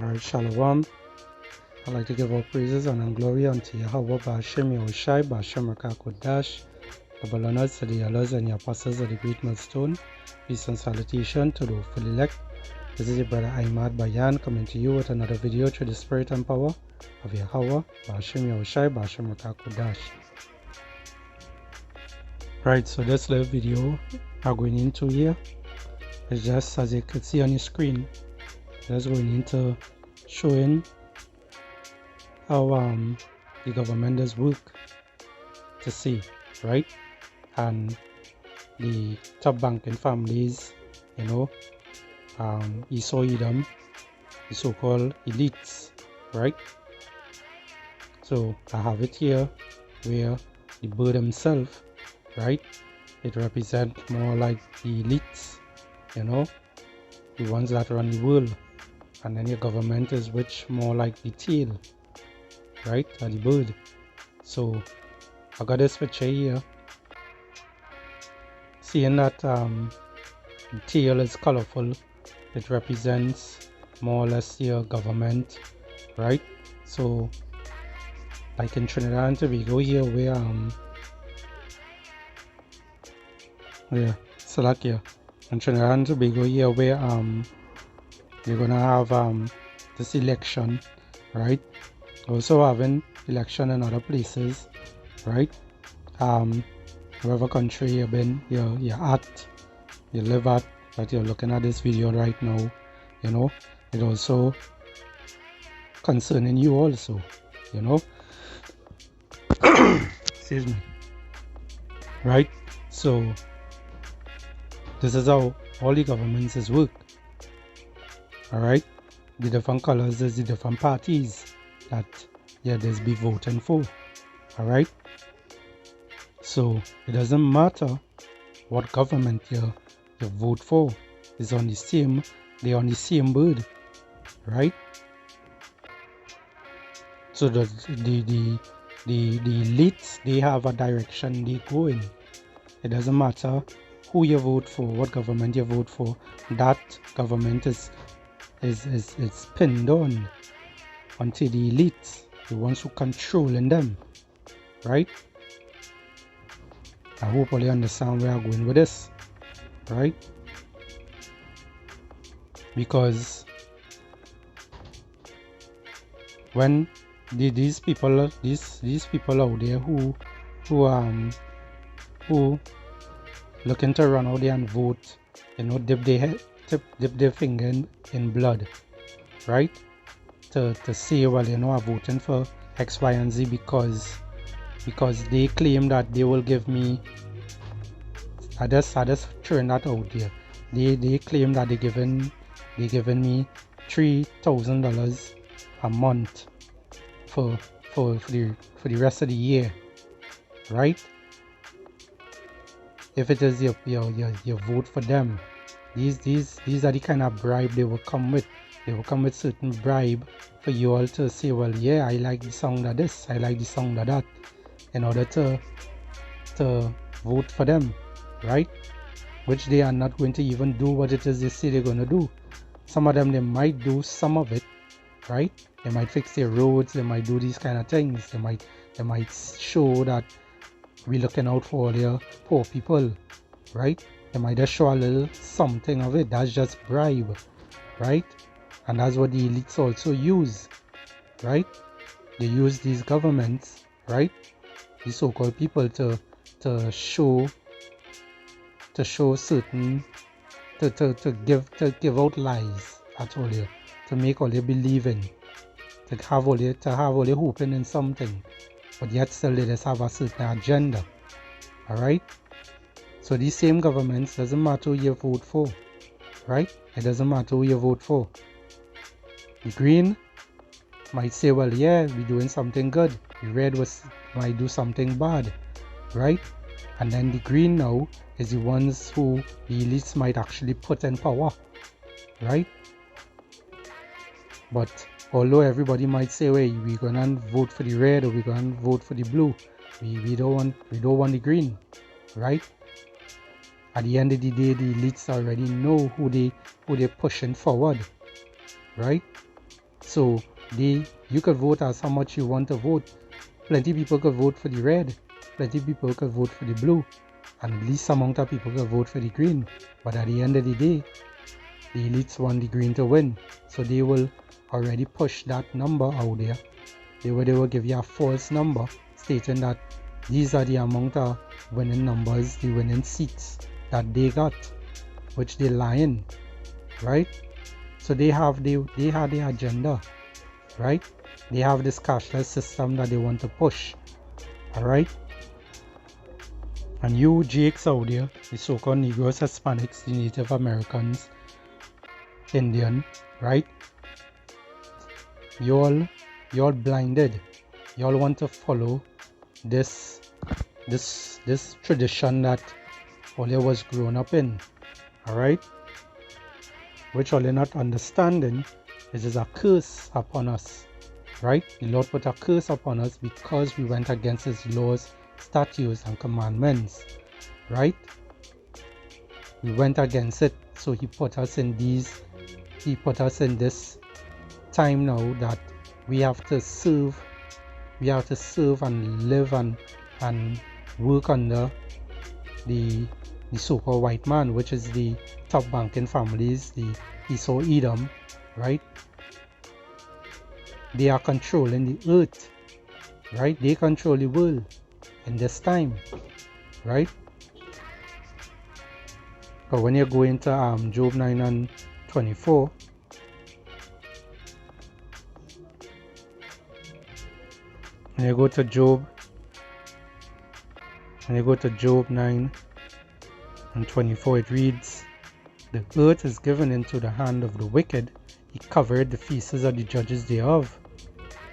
Alright, Shalom. I'd like to give all praises and glory unto Yahweh Ba'ashem Yahushai Ba'ashem Rakakodash, the Balanas, the Yalas, and the Apostles of the Great Millstone. Peace and salutation to the full elect. This is your brother Ahmad Bayan coming to you with another video through the spirit and power of Yahweh Ba'ashem Yahushai Ba'ashem Rakakodash. Right, so this little video I'm going into here is just, as you can see on your screen, just going into showing how the government does work to see, right? And the top banking families, Esau Edom, the so-called elites, right? So I have it here where the bird himself, right? It represents more like the elites, the ones that run the world. And then your government is which more like the tail, right, or the bird. So I got this picture here, seeing that the tail is colorful. It represents more or less your government, right? So like in Trinidad and Tobago here, where in Trinidad and Tobago here, where you're gonna have this election, right? Also having election in other places, right? Whatever country you've been, you're at, you live at, that you're looking at this video right now, it also concerning you also, excuse me, right? So this is how all the governments is work. All right, the different colors is the different parties that there's be voting for. All right, so it doesn't matter what government you vote for, they're on the same bird, right? So the elites, they have a direction they go in. It doesn't matter who you vote for, what government you vote for, that government is pinned on until the elites, the ones who controlling them, right? I hope you understand where I'm going with this, right? Because when these people out there who looking to run out there and vote, dip their finger in blood, right? To say, well, I'm voting for X, Y, and Z because they claim that they will give me. I just throwing that out there. They claim that they giving me $3,000 a month for the rest of the year, right? If it is your vote for them, these are the kind of bribe they will come with. They will come with certain bribe for you all to say, well, yeah, I like the sound of this, I like the sound of that, in order to vote for them, right? Which they are not going to even do what it is they say they're going to do. Some of them, they might do some of it, right? They might fix their roads, they might do these kind of things, they might show that we're looking out for all their poor people, right? They might just show a little something of it. That's just bribe, right? And that's what the elites also use, right? They use these governments, right? The so-called people to show certain, to give out lies, I told you, to make all you believe in, to have all you hoping in something, but yet still they just have a certain agenda. All right. So these same governments, doesn't matter who you vote for, right? It doesn't matter who you vote for. The green might say, well, yeah, we're doing something good. The red might do something bad, right? And then the green now is the ones who the elites might actually put in power, right? But although everybody might say, well, we're gonna vote for the red or we're gonna vote for the blue, we don't want the green, right? At the end of the day, the elites already know who they're pushing forward, right? So you could vote as how much you want to vote. Plenty people could vote for the red, plenty people could vote for the blue, and least amount of people could vote for the green. But at the end of the day, the elites want the green to win. So they will already push that number out there. They will give you a false number stating that these are the amount of winning numbers, the winning seats that they got, which they're lying, right? So they have the agenda, right? They have this cashless system that they want to push, all right? And you Jakes out there, the so-called Negroes, Hispanics, the Native Americans, Indian, right? Y'all blinded. Y'all want to follow this tradition that all was grown up in, all right? Which all you're not understanding is a curse upon us, right? The Lord put a curse upon us because we went against His laws, statutes, and commandments, right? We went against it, so He put us in this time now that we have to serve and live and work under the so-called white man, which is the top banking families, the Esau Edom, right? They are controlling the earth, right? They control the world in this time, right? But when you go into Job 9 and 24, and you go to Job 9 and 24, it reads, "The earth is given into the hand of the wicked. He covered the faces of the judges thereof.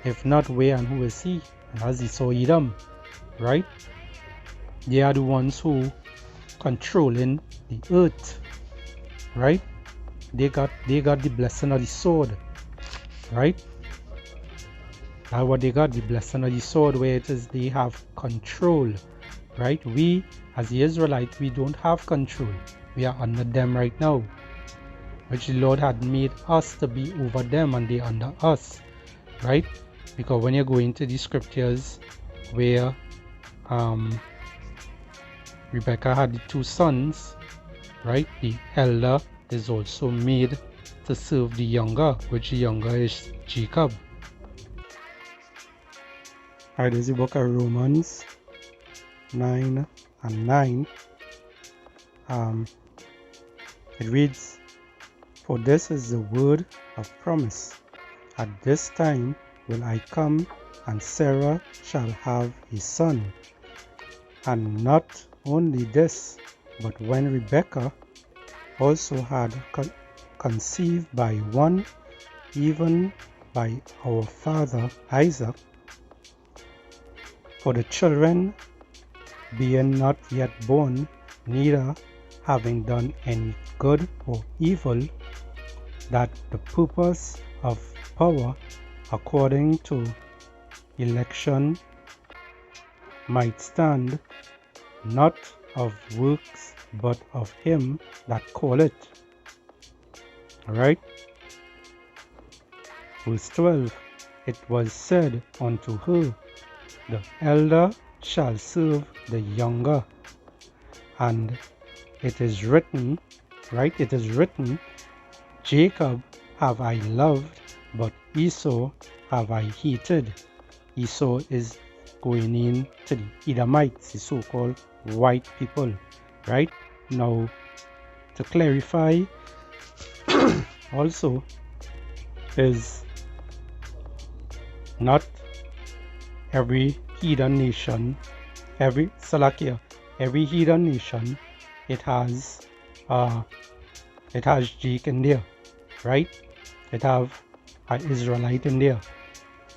If not, where and who is he?" And as he saw Edom, right? They are the ones who controlling the earth, right? They got the blessing of the sword, right? That's what they got, the blessing of the sword, where it is they have control, right? We, as the Israelites, we don't have control. We are under them right now, which the Lord had made us to be over them and they under us, right? Because when you go into the scriptures where Rebecca had the two sons, right? The elder is also made to serve the younger, which the younger is Jacob. Alright, this is the book of Romans 9 and 9. It reads, "For this is the word of promise. At this time will I come, and Sarah shall have a son. And not only this, but when Rebekah also had conceived by one, even by our father Isaac, for the children being not yet born, neither having done any good or evil, that the purpose of power according to election might stand, not of works, but of him that calleth." Alright? Verse 12, "It was said unto her, the elder shall serve the younger. And it is written," right? It is written, "Jacob have I loved, but Esau have I hated." Esau is going in to the Edomites, the so-called white people, right? Now, to clarify, also, is not every heathen nation, every heathen nation, it has Jake in there, right? It have an Israelite in there.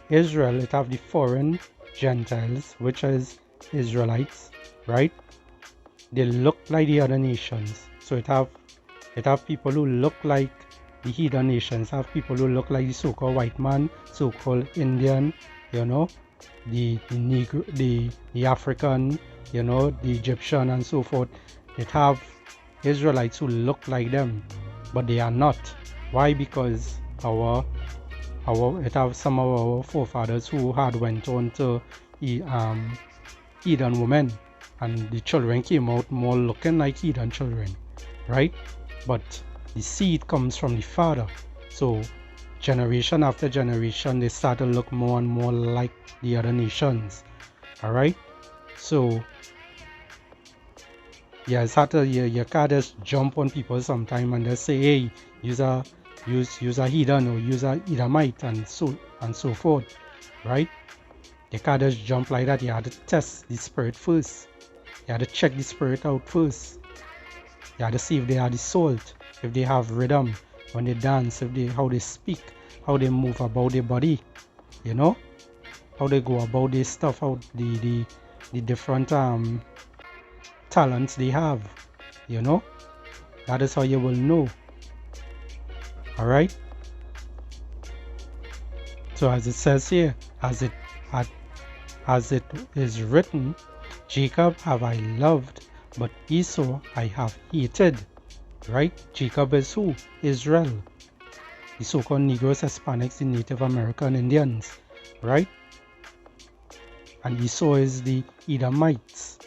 Israel, it have the foreign Gentiles, which is Israelites, right? They look like the other nations. So it have people who look like the heathen nations, have people who look like the so-called white man, so-called Indian, you know, the Negro, the African, you know, the Egyptian and so forth. It have Israelites who look like them, but they are not. Why? Because our it have some of our forefathers who had went on to Eden women, and the children came out more looking like Eden children, right? But the seed comes from the father. So generation after generation, they start to look more and more like the other nations. All right. So yeah, it's hard to you can't just jump on people sometime and just say, hey, use a heathen or use a Edomite and so forth, right? You can't just jump like that. You have to test the spirit first. You have to check the spirit out first. You have to see if they have the salt, if they have rhythm when they dance, how they speak, how they move about their body, you know, how they go about their stuff, how the different talents they have, you know. That is how you will know. All right. So as it says here, as it is written, Jacob have I loved, but Esau I have hated. Right? Jacob is who? Israel. The so-called Negroes, Hispanics, the Native American Indians. Right? And Esau is the Edomites.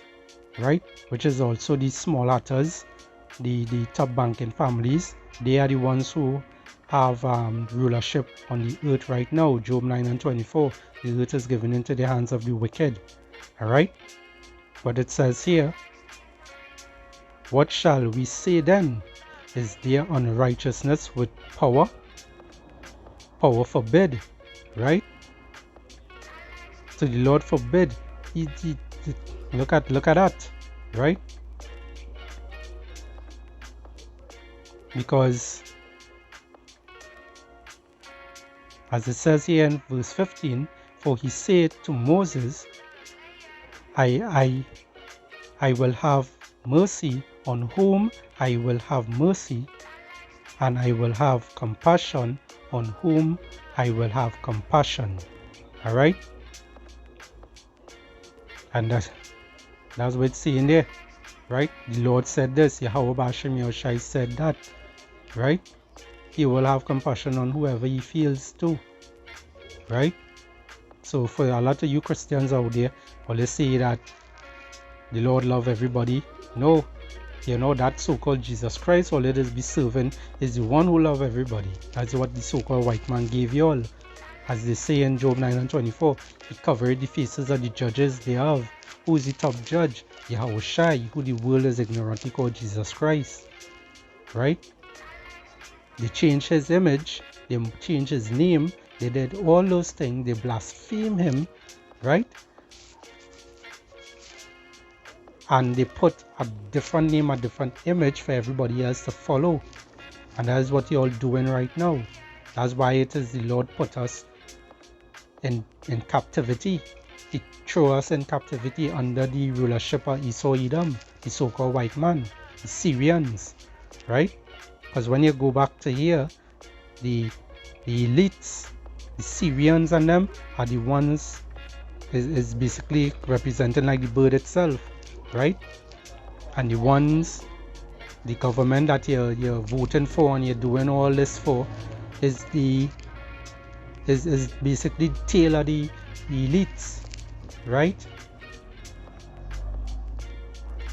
Right? Which is also the small hatters, the top banking families. They are the ones who have rulership on the earth right now. Job 9:24. The earth is given into the hands of the wicked. Alright? But it says here, what shall we say then? Is there unrighteousness with power? Power forbid, right? So the Lord forbid. Look at that, right? Because as it says here in verse 15, for he said to Moses, I will have mercy on whom I will have mercy, and I will have compassion on whom I will have compassion. All right? And that's what it's saying there, right? The Lord said this, Yahweh Bashem Yahushai said that, right? He will have compassion on whoever he feels to, right? So for a lot of you Christians out there, always say that the Lord love everybody. No, you know, that so-called Jesus Christ, all it is be serving, is the one who love everybody. That's what the so-called white man gave you all. As they say in Job 9:24, he covered the faces of the judges thereof. Who is the top judge? Yahushai, who the world is ignorantly called Jesus Christ. Right? They changed his image, they changed his name, they did all those things, they blaspheme him, right? And they put a different name, a different image for everybody else to follow. And that is what you're all doing right now. That's why it is the Lord put us in captivity. He threw us in captivity under the rulership of Esau Edom, the so-called white man, the Syrians, right? Because when you go back to here, the elites, the Syrians and them are the ones is basically representing like the bird itself, right? And the ones, the government that you're voting for and you're doing all this for is basically tail of the elites, right?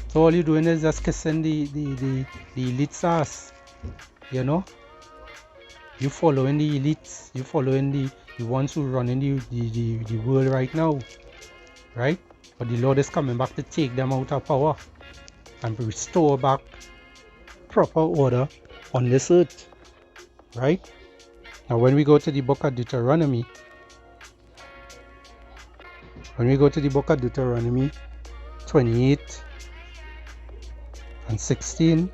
So all you're doing is just kissing the elites' ass, you know. You following the elites, you following the ones who running the world right now, right? But the Lord is coming back to take them out of power and restore back proper order on this earth, right? Now when we go to the book of Deuteronomy, 28 and 16,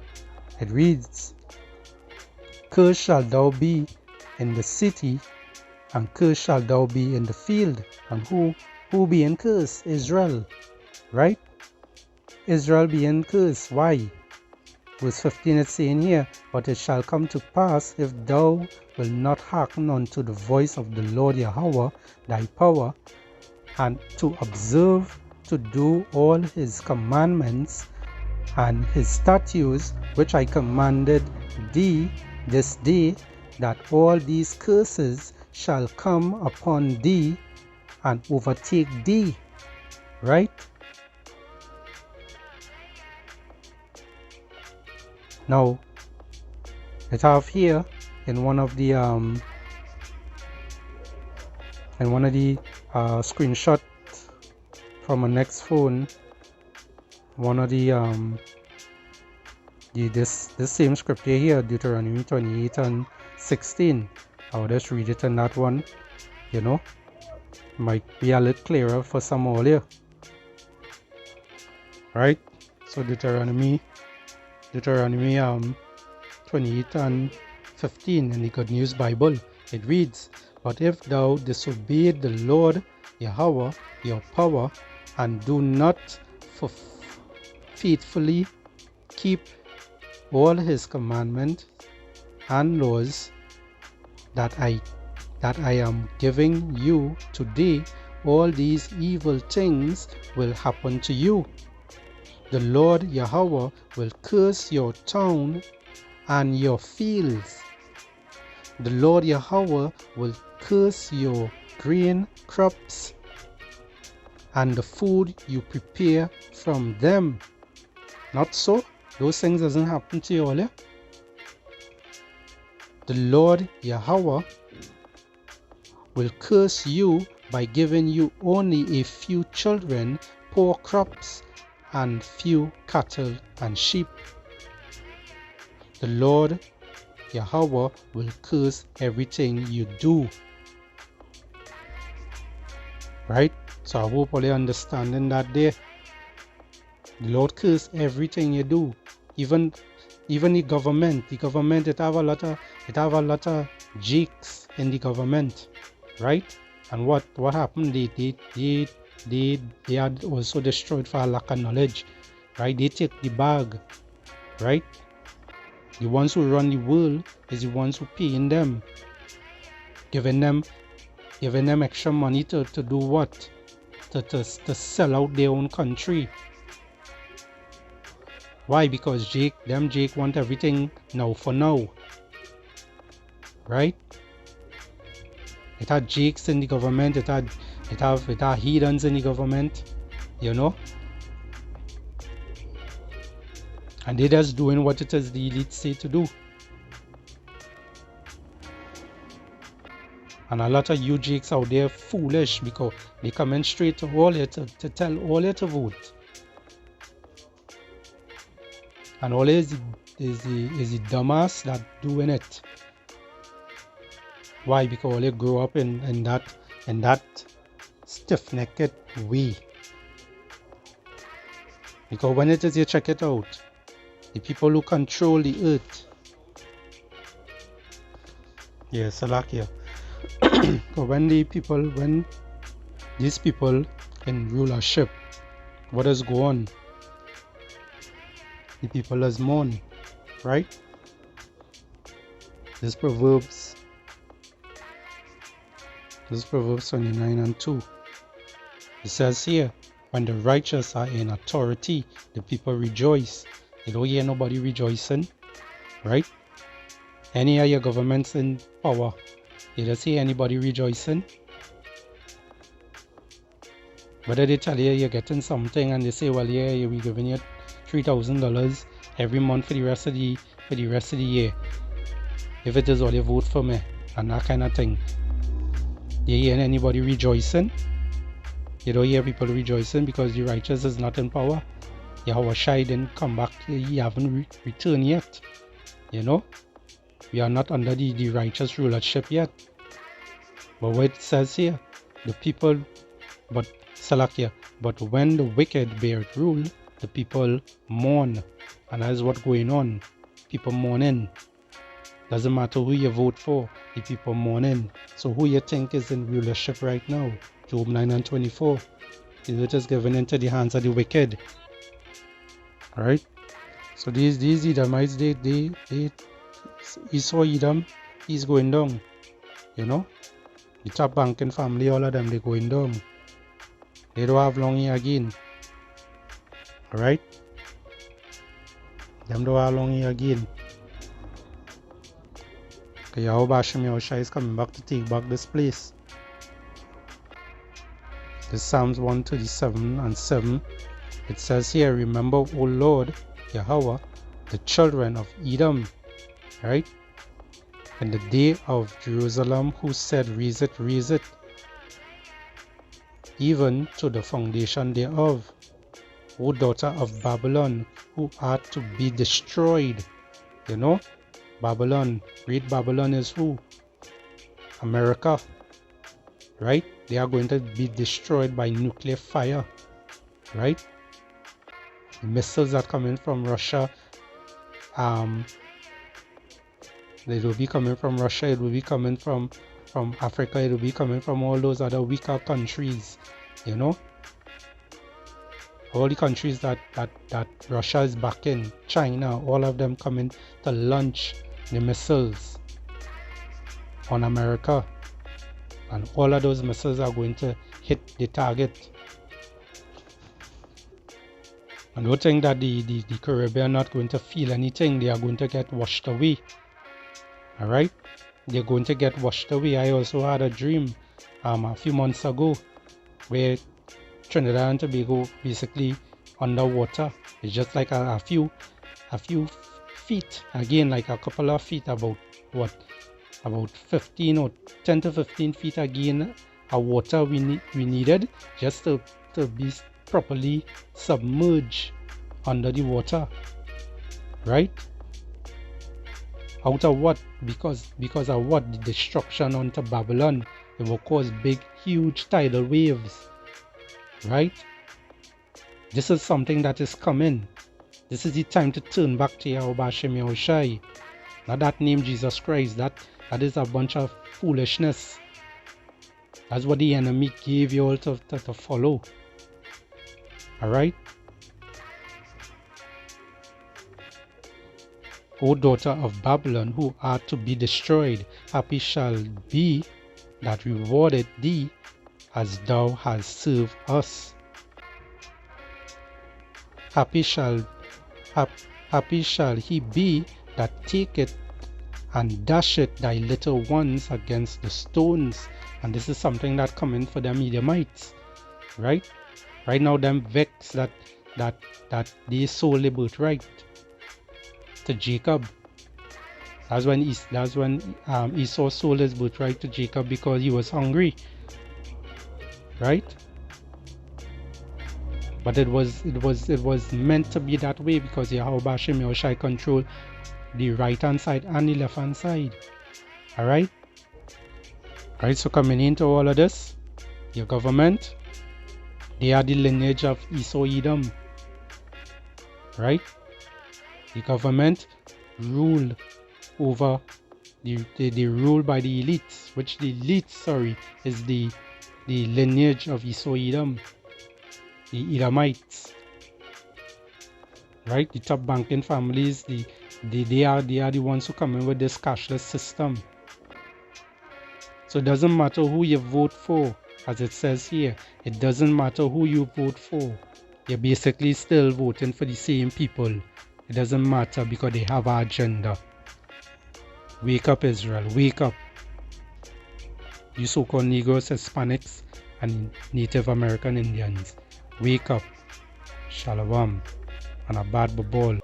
it reads, cursed shalt thou be in the city, and cursed shalt thou be in the field. And who being cursed? Israel, right? Israel being cursed. Why? Verse 15 is saying here, but it shall come to pass, if thou wilt not hearken unto the voice of the Lord Yahweh thy power, and to observe to do all his commandments and his statutes which I commanded thee this day, that all these curses shall come upon thee and overtake thee. Right? Now, I have here in one of the screenshot from a next phone, one of the this same scripture here, Deuteronomy 28 and 16. I'll just read it in that one. You know, might be a little clearer for some all here. Right? So Deuteronomy 28 and 15 in the Good News Bible, it reads, "But if thou disobey the Lord Yahweh your power, and do not faithfully keep all his commandments and laws that I am giving you today, all these evil things will happen to you. The Lord Yahweh will curse your town and your fields. The Lord Yahweh will curse your grain crops and the food you prepare from them." Not so? Those things doesn't happen to you all, yeah? The Lord Yahweh will curse you by giving you only a few children, poor crops, and few cattle and sheep. The Lord Yahweh will curse everything you do. Right? So I hope all you understanding that there. The Lord curse everything you do. Even the government. The government, it have a lot of jakes in the government. Right? And what happened? They had also destroyed for a lack of knowledge. Right? They take the bag. Right? The ones who run the world is the ones who paying them. Giving them extra money to do what? To sell out their own country. Why? Because Jake want everything now for now. Right? It had Jakes in the government, it had heathens in the government, you know. And they're just doing what it is the elites say to do. And a lot of you Jakes out there foolish because they come in straight to all you to tell all you to vote. And all is the dumbass that doing it. Why? Because all you grow up in that stiff-necked way. Because when it is you check it out, the people who control the earth. Yeah, Salakia. When these people in rulership, what does go on? The people as mourn, right? This Proverbs 29 and 2. It says here, when the righteous are in authority, the people rejoice. You don't hear nobody rejoicing, right? Any of your governments in power, you don't see anybody rejoicing. Whether they tell you you're getting something and they say, well, yeah, we're giving you $3,000 every month for the rest of the year, if it is all you vote for me and that kind of thing. You hear anybody rejoicing? You don't hear people rejoicing because the righteous is not in power. Yahweh Shai didn't come back, he haven't returned yet. You know, we are not under the righteous rulership yet. But what it says here, the people, but Salakia, but when the wicked bear rule, the people mourn. And that is what's going on. People mourning. Doesn't matter who you vote for, the people mourning. So who you think is in rulership right now? Job 9 and 24. The earth is given into the hands of the wicked. Alright? So these Edomites, they Esau Edom, he's going down. You know? The top banking family, all of them, they're going down. They don't have long here again. Alright? Them don't have long here again. Yahweh Hashem Yahushua is coming back to take back this place. This Psalms 137 and 7. It says here, remember, O Lord, Yahweh, the children of Edom, right? In the day of Jerusalem, who said, raise it, even to the foundation thereof. O daughter of Babylon, who art to be destroyed. You know, Babylon, great Babylon is who? America, right? They are going to be destroyed by nuclear fire, right? The missiles that come in from Russia, they will be coming from Russia, it will be coming from Africa, it will be coming from all those other weaker countries, you know? All the countries that Russia is backing, China, all of them coming to launch the missiles on America. And all of those missiles are going to hit the target. And don't think that the Caribbean are not going to feel anything. They are going to get washed away. Alright? They're going to get washed away. I also had a dream a few months ago where Trinidad and Tobago basically underwater. It's just like a few feet, again like a couple of feet, about 15 or 10 to 15 feet again of water we needed just to be properly submerged under the water, right? Out of what? Because of what? The destruction onto Babylon. It will cause big, huge tidal waves. Right? This is something that is coming. This is the time to turn back to Yahweh Hashem Yahushai. Not that name Jesus Christ. That is a bunch of foolishness. That's what the enemy gave you all to follow. Alright? O daughter of Babylon, who art to be destroyed, happy shall be that rewarded thee as thou hast served us. Happy shall he be that taketh and dasheth thy little ones against the stones. And this is something that coming for them Edomites, right? Right now, them vex that they sold the birthright to Jacob. That's when Esau sold his birthright to Jacob because he was hungry. Right? But it was meant to be that way because Yahweh Hashem Yahushai control the right hand side and the left hand side. Alright? Alright, so coming into all of this, your government, they are the lineage of Esau Edom. Right? The government rule over they rule by the elites, which the elites, is the lineage of Esau Edom, the Edomites, right? The top banking families, they are the ones who come in with this cashless system. So it doesn't matter who you vote for, as it says here. It doesn't matter who you vote for. You're basically still voting for the same people. It doesn't matter because they have an agenda. Wake up, Israel. Wake up. You so-called Negroes, Hispanics, and Native American Indians. Wake up. Shalom. And a bad ball.